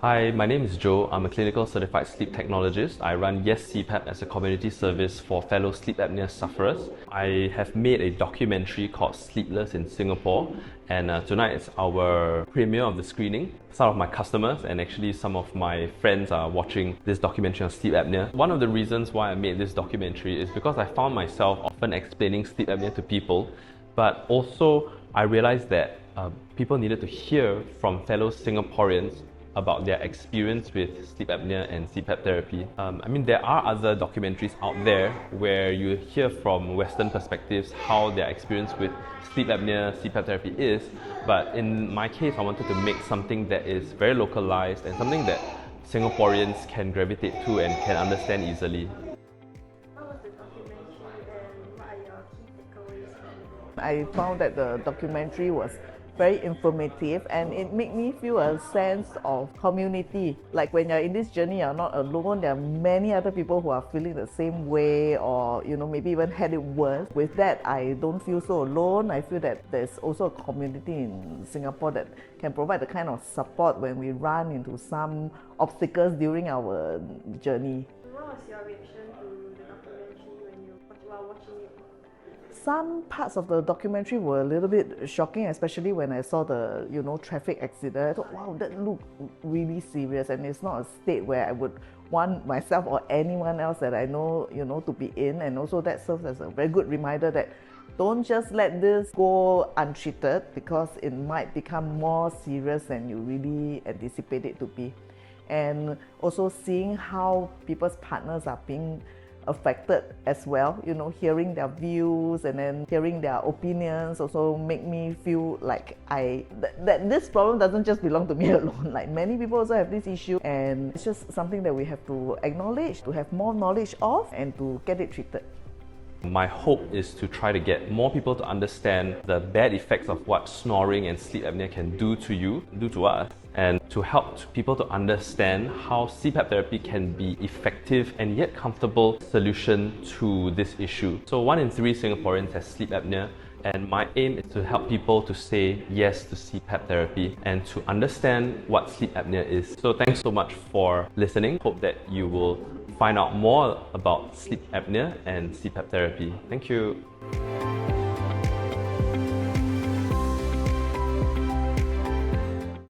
Hi, my name is Joe. I'm a clinical certified sleep technologist. I run Yes CPAP as a community service for fellow sleep apnea sufferers. I have made a documentary called Sleepless in Singapore, and tonight is our premiere of the screening. Some of my customers and actually some of my friends are watching this documentary on sleep apnea. One of the reasons why I made this documentary is because I found myself often explaining sleep apnea to people, but also I realized that people needed to hear from fellow Singaporeans about their experience with sleep apnea and CPAP therapy. There are other documentaries out there where you hear from Western perspectives how their experience with sleep apnea, CPAP therapy is, but in my case, I wanted to make something that is very localized and something that Singaporeans can gravitate to and can understand easily. What was the documentary and what are your key takeaways from it? I found that the documentary was very informative and it made me feel a sense of community. Like when you're in this journey, you're not alone. There are many other people who are feeling the same way or maybe even had it worse. With that, I don't feel so alone. I feel that there's also a community in Singapore that can provide the kind of support when we run into some obstacles during our journey. What was your reaction to the documentary when you while watching it? Some parts of the documentary were a little bit shocking, especially when I saw the traffic accident. I thought, wow, that looked really serious, and it's not a state where I would want myself or anyone else that I know to be in. And also that serves as a very good reminder that don't just let this go untreated, because it might become more serious than you really anticipate it to be. And also seeing how people's partners are being affected as well, hearing their views and then hearing their opinions also make me feel like that this problem doesn't just belong to me alone. Like many people also have this issue, and it's just something that we have to acknowledge, to have more knowledge of, and to get it treated. My hope is to try to get more people to understand the bad effects of what snoring and sleep apnea can do to us, and to help people to understand how CPAP therapy can be effective and yet comfortable solution to this issue. So 1 in 3 Singaporeans has sleep apnea, and my aim is to help people to say yes to CPAP therapy and to understand what sleep apnea is. So thanks so much for listening. Hope that you will find out more about sleep apnea and CPAP therapy. Thank you.